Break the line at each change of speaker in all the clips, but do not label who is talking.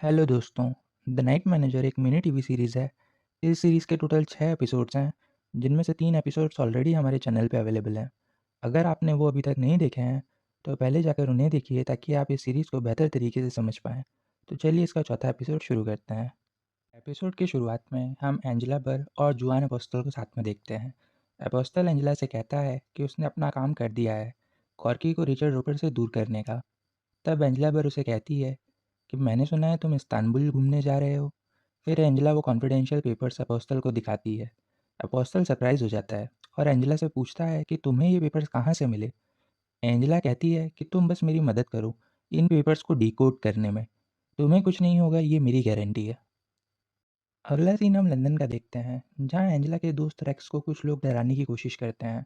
Hello दोस्तों। The night manager एक mini TV series है। इस सीरीज़ के टोटल 6 एपिसोड्स हैं, जिनमें से 3 एपिसोड्स ऑलरेडी हमारे चैनल पे अवेलेबल हैं। अगर आपने वो अभी तक नहीं देखे हैं तो पहले जाकर उन्हें देखिए ताकि आप इस सीरीज़ को बेहतर तरीके से समझ पाएँ। तो चलिए इसका चौथा एपिसोड शुरू करते हैं। एपिसोड की शुरुआत में हम एंजेला बर और जुआन अपोस्टल को साथ में देखते हैं। अपोस्टल एंजेला से कहता है कि उसने अपना काम कर दिया है, कॉर्की को रिचर्ड रोपर से दूर करने का। तब एंजेला बर उसे कहती है कि मैंने सुना है तुम इस्तांबुल घूमने जा रहे हो। फिर एंजेला वो कॉन्फिडेंशियल पेपर्स अपोस्टल को दिखाती है। अपोस्टल सरप्राइज हो जाता है और एंजेला से पूछता है कि तुम्हें ये पेपर्स कहाँ से मिले। एंजेला कहती है कि तुम बस मेरी मदद करो इन पेपर्स को डिकोड करने में, तुम्हें कुछ नहीं होगा, ये मेरी गारंटी है। अगला सीन हम लंदन का देखते हैं, जहाँ एंजेला के दोस्त रेक्स को कुछ लोग डराने की कोशिश करते हैं।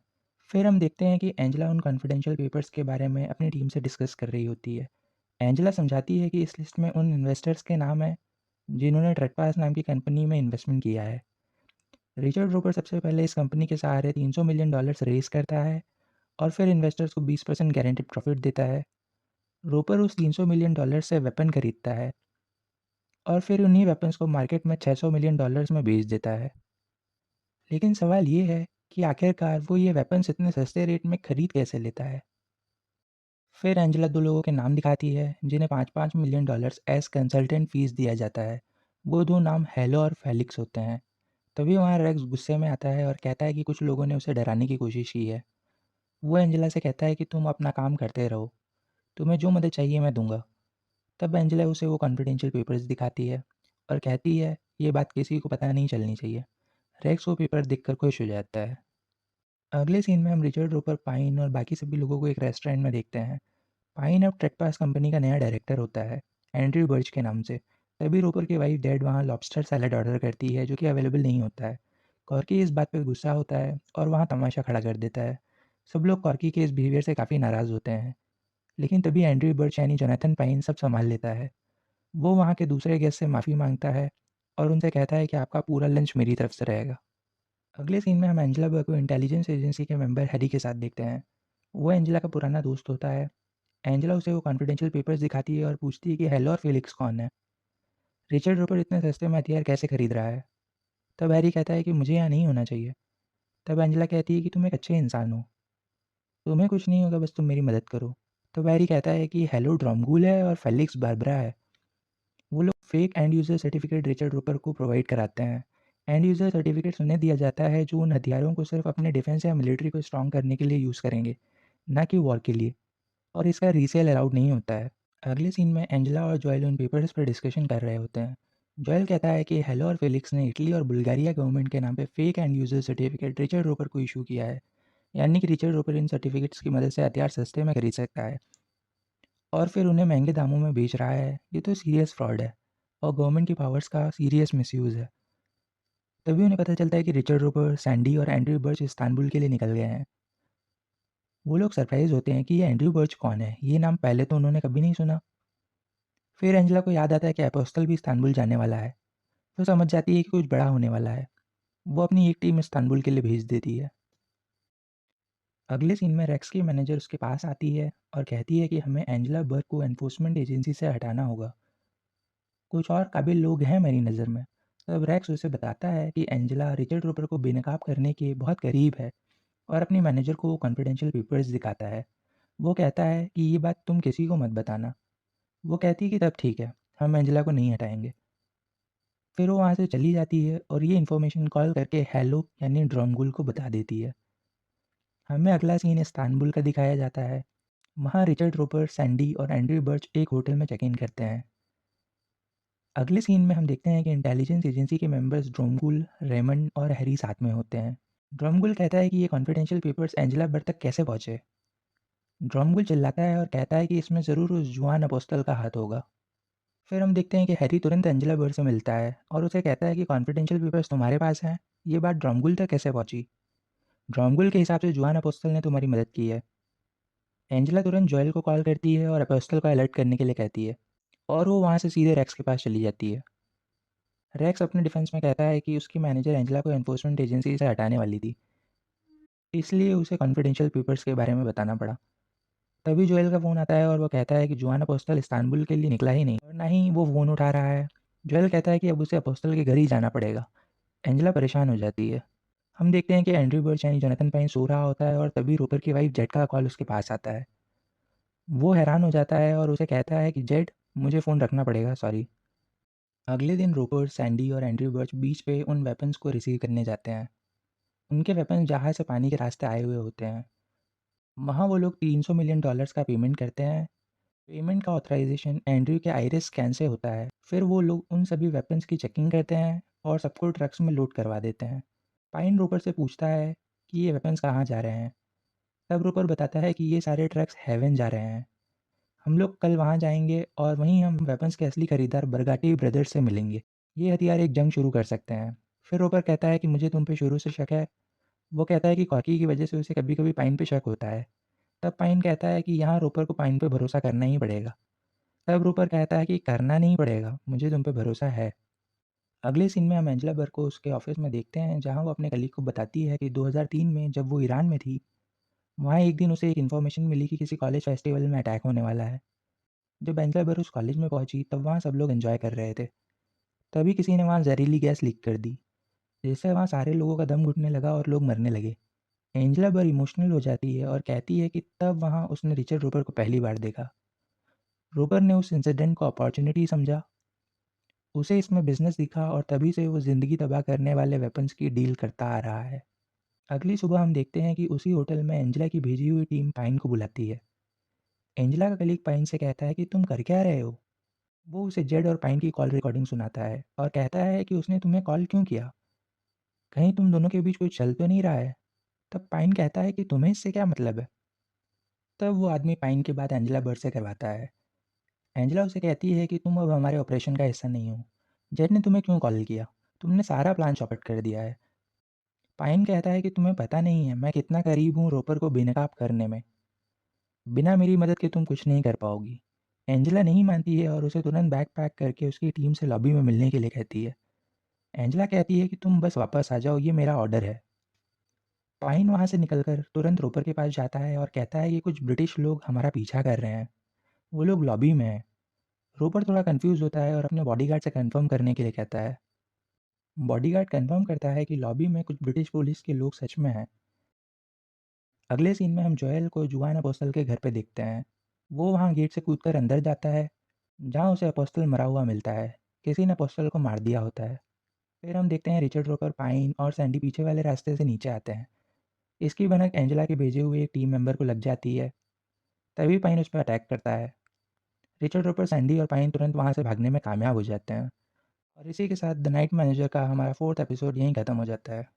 फिर हम देखते हैं कि एंजेला उन कॉन्फिडेंशियल पेपर्स के बारे में अपनी टीम से डिस्कस कर रही होती है। एंजेला समझाती है कि इस लिस्ट में उन इन्वेस्टर्स के नाम हैं जिन्होंने ट्रेडपास नाम की कंपनी में इन्वेस्टमेंट किया है। रिचर्ड रोपर सबसे पहले इस कंपनी के सहारे $300 मिलियन रेज करता है और फिर इन्वेस्टर्स को 20% गारंटेड प्रॉफिट देता है। रोपर उस $300 मिलियन से वेपन खरीदता है और फिर उन्हीं वेपन्स को मार्केट में $600 मिलियन में बेच देता है। लेकिन सवाल ये है कि आखिरकार वो ये वेपन्स इतने सस्ते रेट में खरीद कैसे लेता है। फिर एंजेला दो लोगों के नाम दिखाती है जिन्हें $5-5 मिलियन एज कंसल्टेंट फीस दिया जाता है। वो दो नाम हेलो और फेलिक्स होते हैं। तभी वहाँ रेक्स गुस्से में आता है और कहता है कि कुछ लोगों ने उसे डराने की कोशिश की है। वो एंजेला से कहता है कि तुम अपना काम करते रहो, तुम्हें जो मदद चाहिए मैं दूंगा। तब एंजेला उसे वो कॉन्फिडेंशियल पेपर्स दिखाती है और कहती है ये बात किसी को पता नहीं चलनी चाहिए। रेक्स वो पेपर देखकर खुश हो जाता है। अगले सीन में हम रिचर्ड रोपर, पाइन और बाकी सभी लोगों को एक रेस्टोरेंट में देखते हैं। पाइन अब ट्रेडपास कंपनी का नया डायरेक्टर होता है, एंड्रयू बर्च के नाम से। तभी रोपर की वाइफ डैड वहाँ लॉबस्टर सैलड ऑर्डर करती है जो कि अवेलेबल नहीं होता है। कॉर्की इस बात पर गुस्सा होता है और वहाँ तमाशा खड़ा कर देता है। सब लोग कॉर्की के इस बिहेवियर से काफ़ी नाराज़ होते हैं। लेकिन तभी एंड्रयू बर्च यानी जोनाथन पाइन सब संभाल लेता है। वो वहाँ के दूसरे गेस्ट से माफ़ी मांगता है और उनसे कहता है कि आपका पूरा लंच मेरी तरफ से रहेगा। अगले सीन में हम एंजेला बर्ग को इंटेलिजेंस एजेंसी के मेंबर हैरी के साथ देखते हैं। वो एंजेला का पुराना दोस्त होता है। एंजेला उसे वो कॉन्फिडेंशियल पेपर्स दिखाती है और पूछती है कि हेलो और फेलिक्स कौन है। रिचर्ड रोपर इतने सस्ते में हथियार कैसे खरीद रहा है। तब हैरी कहता है कि मुझे यहाँ नहीं होना चाहिए। तब एंजेला कहती है कि तुम एक अच्छे इंसान हो, तुम्हें कुछ नहीं होगा, बस तुम मेरी मदद करो। तब हैरी कहता है कि हेलो ड्रॉमगुल है और फेलिक्स बारबरा है। वो लोग fake end user certificate Richard Roper को प्रोवाइड कराते हैं। एंड यूज़र सर्टिफिकेट्स उन्हें दिया जाता है जो उन हथियारों को सिर्फ अपने डिफेंस या मिलिट्री को स्ट्रॉन्ग करने के लिए यूज़ करेंगे, ना कि वॉर के लिए। और इसका रीसेल अलाउड नहीं होता है। अगले सीन में एंजेला और जॉयल उन पेपर्स पर डिस्कशन कर रहे होते हैं। जॉयल कहता है कि हेलो और फेलिक्स ने इटली और बुल्गारिया गवर्नमेंट के नाम पे fake end user certificate Richard Roper को इशू किया है, यानी कि रिचर्ड रोपर इन सर्टिफिकेट्स की मदद से हथियार सस्ते में खरीद सकता है और फिर उन्हें महंगे दामों में बेच रहा है। ये तो सीरियस फ्रॉड है और गवर्नमेंट की पावर्स का सीरियस मिसयूज़ है। तभी उन्हें पता चलता है कि रिचर्ड रोपर, सैंडी और एंड्रयू बर्च इस्तांबुल के लिए निकल गए हैं। वो लोग सरप्राइज होते हैं कि ये एंड्रयू बर्च कौन है, ये नाम पहले तो उन्होंने कभी नहीं सुना। फिर एंजेला को याद आता है कि एपोस्टल भी इस्तांबुल जाने वाला है। तो समझ जाती है कि कुछ बड़ा होने वाला है। वो अपनी एक टीम इस्तांबुल के लिए भेज देती है। अगले सीन में रेक्स की मैनेजर उसके पास आती है और कहती है कि हमें एंजेला बर्ग को एनफोर्समेंट एजेंसी से हटाना होगा। कुछ और काबिल लोग हैं मेरी नज़र में। तब रेक्स उसे बताता है कि एंजेला रिचर्ड रोपर को बेनकाब करने के बहुत करीब है और अपनी मैनेजर को वो कॉन्फिडेंशियल पेपर्स दिखाता है। वो कहता है कि ये बात तुम किसी को मत बताना। वो कहती है कि तब ठीक है, हम एंजेला को नहीं हटाएंगे। फिर वो वहाँ से चली जाती है और ये इन्फॉर्मेशन कॉल करके हेलो यानी ड्रोमगुल को बता देती है। हमें अगला सीन इस्तांबुल का दिखाया जाता है। वहाँ रिचर्ड रोपर, सैंडी और एंड्रयू बर्च एक होटल में चेक इन करते हैं। अगले सीन में हम देखते हैं कि इंटेलिजेंस एजेंसी के मेंबर्स ड्रोमगुल, रेमंड और हैरी साथ में होते हैं। ड्रोमगुल कहता है कि ये कॉन्फिडेंशियल पेपर्स एंजेला बर्ग तक कैसे पहुँचे। ड्रोमगुल चिल्लाता है और कहता है कि इसमें ज़रूर उस जुआन अपोस्टल का हाथ होगा। फिर हम देखते हैं कि हैरी तुरंत एंजेला बर्ड से मिलता है और उसे कहता है कि कॉन्फिडेंशियल पेपर्स तुम्हारे पास हैं। ये बात ड्रोमगुल तक कैसे पहुंची। ड्रोमगुल के हिसाब से जुआन अपोस्टल ने तुम्हारी मदद की है। एंजेला तुरंत जॉयल को कॉल करती है और अपोस्टल को अलर्ट करने के लिए कहती है और वो वहाँ से सीधे रेक्स के पास चली जाती है। रेक्स अपने डिफेंस में कहता है कि उसकी मैनेजर एंजेला को एनफोर्समेंट एजेंसी से हटाने वाली थी, इसलिए उसे कॉन्फिडेंशियल पेपर्स के बारे में बताना पड़ा। तभी जोएल का फ़ोन आता है और वो कहता है कि जुआन अपोस्टल इस्तांबुल के लिए निकला ही नहीं और ना ही वो फ़ोन उठा रहा है। जोएल कहता है कि अब उसे अपोस्टल के घर ही जाना पड़ेगा। एंजेला परेशान हो जाती है। हम देखते हैं कि एंड्रयू बर्च यानी जोनाथन पाइन सो रहा होता है और तभी रोपर की वाइफ जेड का कॉल उसके पास आता है। वो हैरान हो जाता है और उसे कहता है कि जेड, मुझे फ़ोन रखना पड़ेगा, सॉरी। अगले दिन रोपर, सैंडी और एंड्रयू बर्च बीच पे उन वेपन्स को रिसीव करने जाते हैं। उनके वेपन्स जहाज़ से पानी के रास्ते आए हुए होते हैं। वहाँ वो लोग $300 मिलियन का पेमेंट करते हैं। पेमेंट का ऑथराइजेशन एंड्रयू के आइरिस स्कैन से होता है। फिर वो लोग उन सभी वेपन्स की चेकिंग करते हैं और सबको ट्रक्स में लोड करवा देते हैं। पाइन रोपर से पूछता है कि ये वेपन्स कहाँ जा रहे हैं। तब रोपर बताता है कि ये सारे ट्रक्स हेवन जा रहे हैं। हम लोग कल वहाँ जाएंगे और वहीं हम वेपन्स के असली खरीदार बरगाटी ब्रदर्स से मिलेंगे। ये हथियार एक जंग शुरू कर सकते हैं। फिर रोपर कहता है कि मुझे तुम पे शुरू से शक है। वो कहता है कि कॉकी की वजह से उसे कभी कभी पाइन पे शक होता है। तब पाइन कहता है कि यहाँ रोपर को पाइन पे भरोसा करना ही पड़ेगा। तब रूपर कहता है कि करना नहीं पड़ेगा, मुझे तुम पे भरोसा है। अगले सीन में हम एंजेला बर्क को उसके ऑफिस में देखते हैं जहां वो अपने कलीग को बताती है कि 2003 में जब वो ईरान में थी, वहाँ एक दिन उसे एक इन्फॉर्मेशन मिली कि किसी कॉलेज फेस्टिवल में अटैक होने वाला है। जब एंजेला बर्क उस कॉलेज में पहुंची तब वहाँ सब लोग एंजॉय कर रहे थे। तभी किसी ने वहाँ जहरीली गैस लीक कर दी, जिससे वहाँ सारे लोगों का दम घुटने लगा और लोग मरने लगे। एंजेला बर्क इमोशनल हो जाती है और कहती है कि तब वहाँ उसने रिचर्ड रोपर को पहली बार देखा। रोपर ने उस इंसिडेंट को अपॉर्चुनिटी समझा, उसे इसमें बिजनेस दिखा और तभी से वो ज़िंदगी तबाह करने वाले वेपन्स की डील करता आ रहा है। अगली सुबह हम देखते हैं कि उसी होटल में एंजेला की भेजी हुई टीम पाइन को बुलाती है। एंजेला का कलीग पाइन से कहता है कि तुम कर क्या रहे हो। वो उसे जेड और पाइन की कॉल रिकॉर्डिंग सुनाता है और कहता है कि उसने तुम्हें कॉल क्यों किया, कहीं तुम दोनों के बीच कुछ चल तो नहीं रहा है। तब पाइन कहता है कि तुम्हें इससे क्या मतलब है। तब वो आदमी पाइन की बात एंजेला बर्ड से करवाता है। एंजेला उसे कहती है कि तुम अब हमारे ऑपरेशन का हिस्सा नहीं हो। जेड ने तुम्हें क्यों कॉल किया, तुमने सारा प्लान चौपट कर दिया है। पाइन कहता है कि तुम्हें पता नहीं है मैं कितना करीब हूँ रोपर को बेनकाब करने में। बिना मेरी मदद के तुम कुछ नहीं कर पाओगी। एंजेला नहीं मानती है और उसे तुरंत बैग पैक करके उसकी टीम से लॉबी में मिलने के लिए कहती है। एंजेला कहती है कि तुम बस वापस आ जाओ, ये मेरा ऑर्डर है। पाइन वहाँ से निकलकर तुरंत रोपर के पास जाता है और कहता है कि कुछ ब्रिटिश लोग हमारा पीछा कर रहे हैं। वो लोग लॉबी में हैं। रोपर थोड़ा कंफ्यूज होता है और अपने बॉडीगार्ड से कंफर्म करने के लिए कहता है। बॉडीगार्ड कंफर्म करता है कि लॉबी में कुछ ब्रिटिश पुलिस के लोग सच में हैं। अगले सीन में हम जोएल को जुआन अपोस्टल के घर पे देखते हैं। वो वहाँ गेट से कूदकर अंदर जाता है, जहाँ उसे अपोस्टल मरा हुआ मिलता है। किसी ने अपोस्टल को मार दिया होता है। फिर हम देखते हैं रिचर्ड रोपर, पाइन और सैंडी पीछे वाले रास्ते से नीचे आते हैं। इसकी भनक एंजेला के भेजे हुए एक टीम मेंबर को लग जाती है। तभी पाइन उस पर अटैक करता है। रिचर्ड रोपर, सैंडी और पाइन तुरंत वहाँ से भागने में कामयाब हो जाते हैं। और इसी के साथ द नाइट मैनेजर का हमारा 4th एपिसोड यहीं ख़त्म हो जाता है।